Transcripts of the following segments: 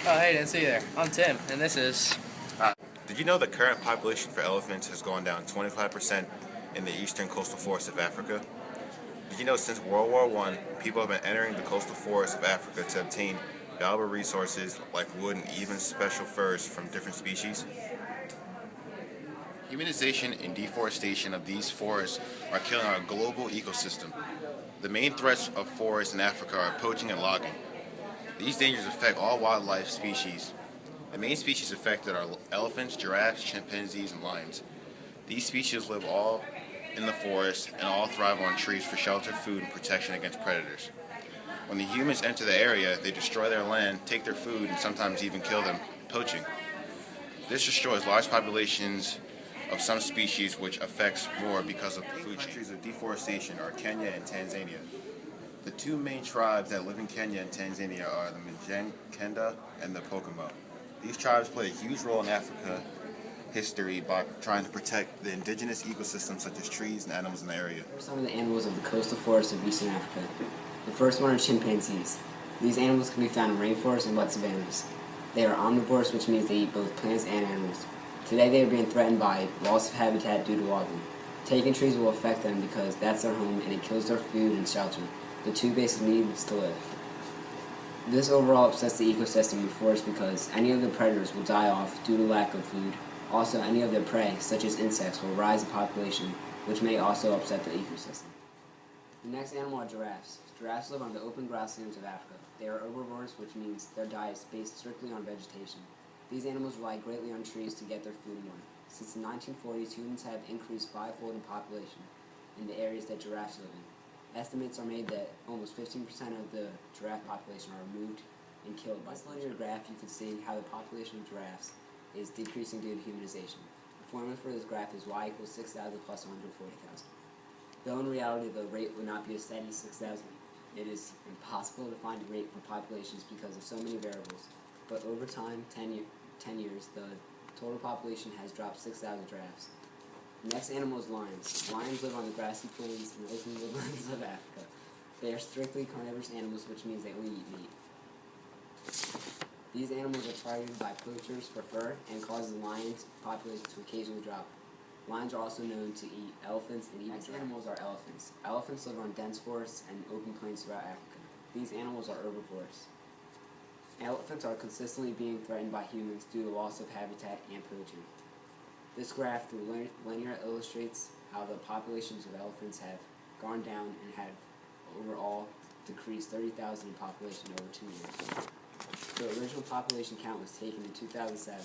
Oh, hey, didn't see you there. I'm Tim, and this is. Did you know the current population for elephants has gone down 25% in the eastern coastal forests of Africa? Did you know since World War I, people have been entering the coastal forests of Africa to obtain valuable resources like wood and even special furs from different species? Humanization and deforestation of these forests are killing our global ecosystem. The main threats of forests in Africa are poaching and logging. These dangers affect all wildlife species. The main species affected are elephants, giraffes, chimpanzees, and lions. These species live all in the forest and all thrive on trees for shelter, food, and protection against predators. When the humans enter the area, they destroy their land, take their food, and sometimes even kill them, poaching. This destroys large populations of some species, which affects more because of the food chain. Countries of deforestation are Kenya and Tanzania. The two main tribes that live in Kenya and Tanzania are the Mijikenda and the Pokomo. These tribes play a huge role in Africa history by trying to protect the indigenous ecosystems such as trees and animals in the area. Here are some of the animals of the coastal forests of eastern Africa. The first one are chimpanzees. These animals can be found in rainforests and wet savannas. They are omnivores, which means they eat both plants and animals. Today they are being threatened by loss of habitat due to logging. Taking trees will affect them because that's their home and it kills their food and shelter, the two basic needs to live. This overall upsets the ecosystem in the forest because any of the predators will die off due to lack of food. Also, any of their prey, such as insects, will rise in population, which may also upset the ecosystem. The next animal are giraffes. Giraffes live on the open grasslands of Africa. They are herbivores, which means their diet is based strictly on vegetation. These animals rely greatly on trees to get their food and water. Since the 1940s, humans have increased fivefold in population in the areas that giraffes live in. Estimates are made that almost 15% of the giraffe population are removed and killed. By this linear graph, you can see how the population of giraffes is decreasing due to humanization. The formula for this graph is y equals 6,000 plus 140,000. Though in reality the rate would not be a steady 6,000. It is impossible to find a rate for populations because of so many variables. But over time, 10 years, the total population has dropped 6,000 giraffes. The next animal is lions. Lions live on the grassy plains and open woodlands of Africa. They are strictly carnivorous animals, which means they only eat meat. These animals are targeted by poachers for fur and causes the lions' population to occasionally drop. Lions are also known to eat elephants and even giraffes. Animals are elephants. Elephants live on dense forests and open plains throughout Africa. These animals are herbivores. Elephants are consistently being threatened by humans due to loss of habitat and poaching. This graph through linear illustrates how the populations of elephants have gone down and have overall decreased 30,000 in population over 2 years. The original population count was taken in 2007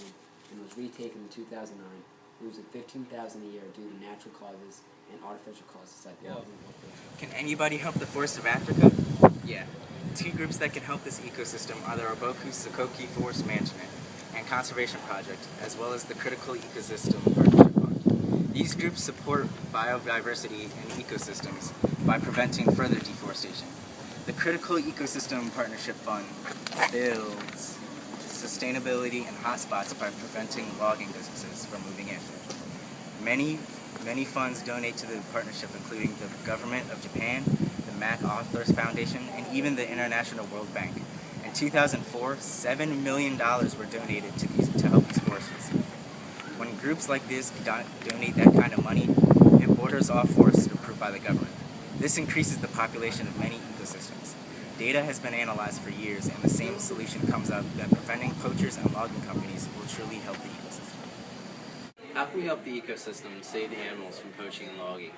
and was retaken in 2009, losing 15,000 a year due to natural causes and artificial causes like logging. Can anybody help the forests of Africa? Yeah. Two groups that can help this ecosystem are the Roboku Sokoki Forest Management and Conservation Project, as well as the Critical Ecosystem Partnership Fund. These groups support biodiversity and ecosystems by preventing further deforestation. The Critical Ecosystem Partnership Fund builds sustainability and hotspots by preventing logging businesses from moving in. Many funds donate to the partnership, including the government of Japan, the MacArthur Foundation, and even the International World Bank. In 2004, $7 million were donated to help these forests. When groups like this donate that kind of money, it borders off forests approved by the government. This increases the population of many ecosystems. Data has been analyzed for years, and the same solution comes up that preventing poachers and logging companies will truly help the ecosystem. How can we help the ecosystem and save the animals from poaching and logging?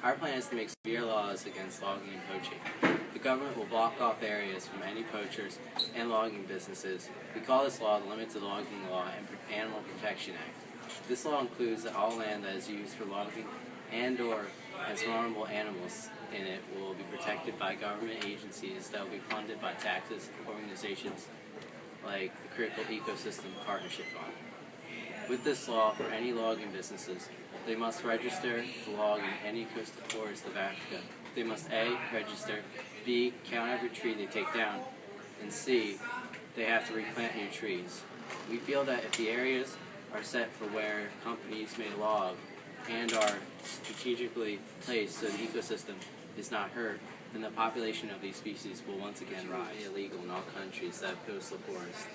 Our plan is to make severe laws against logging and poaching. The government will block off areas from any poachers and logging businesses. We call this law the Limited Logging Law and Animal Protection Act. This law includes that all land that is used for logging and/or has vulnerable animals in it will be protected by government agencies that will be funded by taxes, organizations like the Critical Ecosystem Partnership Fund. With this law, for any logging businesses, they must register to log in any coastal forest of Africa. They must A, register, B, count every tree they take down, and C, they have to replant new trees. We feel that if the areas are set for where companies may log and are strategically placed so the ecosystem is not hurt, then the population of these species will once again rise. Illegal in all countries that have coastal forests.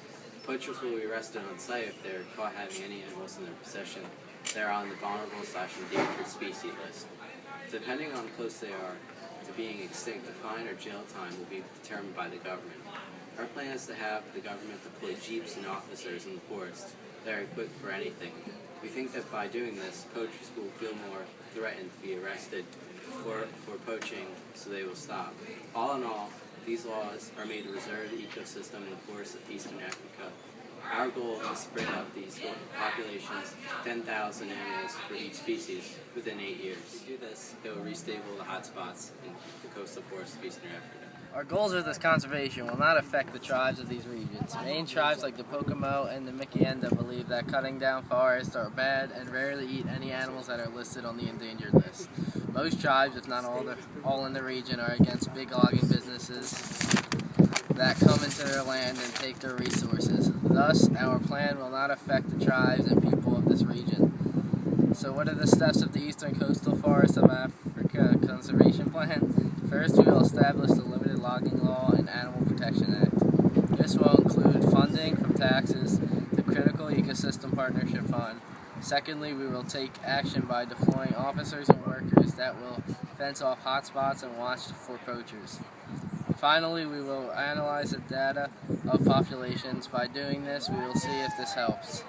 Poachers will be arrested on site if they're caught having any animals in their possession that are on the vulnerable/endangered species list. Depending on how close they are to being extinct, a fine or jail time will be determined by the government. Our plan is to have the government deploy jeeps and officers in the forest that are equipped for anything. We think that by doing this, poachers will feel more threatened to be arrested for poaching, so they will stop. All in all, these laws are made to preserve the ecosystem in the forests of Eastern Africa. Our goal is to bring up these populations to 10,000 animals for each species within 8 years. If we do this, it will restable the hotspots in the coastal forests of Eastern Africa. Our goals with this conservation will not affect the tribes of these regions. Main tribes like the Pocomo and the Mikienda believe that cutting down forests are bad and rarely eat any animals that are listed on the endangered list. Most tribes, if not all in the region, are against big logging businesses that come into their land and take their resources. Thus, our plan will not affect the tribes and people of this region. So what are the steps of the Eastern Coastal Forests of Africa Conservation Plan? First, we will establish the Limited Logging Law and Animal Protection Act. This will include funding from taxes, the Critical Ecosystem Partnership Fund. Secondly, we will take action by deploying officers and workers that will fence off hotspots and watch for poachers. Finally, we will analyze the data of populations. By doing this, we will see if this helps.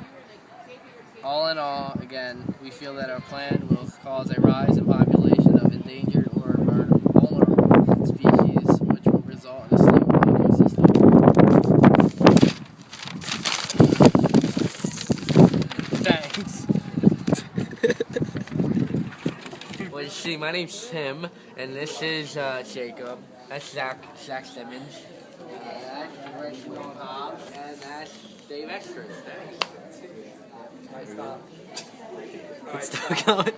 All in all, again, we feel that our plan will cause a rise in population of endangered or vulnerable species, which will result in a stable ecosystem. Thanks. Well, see, my name's Tim, and this is Jacob. That's Zach Simmons. That's Reginald Hobbs, and that's Dave Extras. Thanks. It's still going.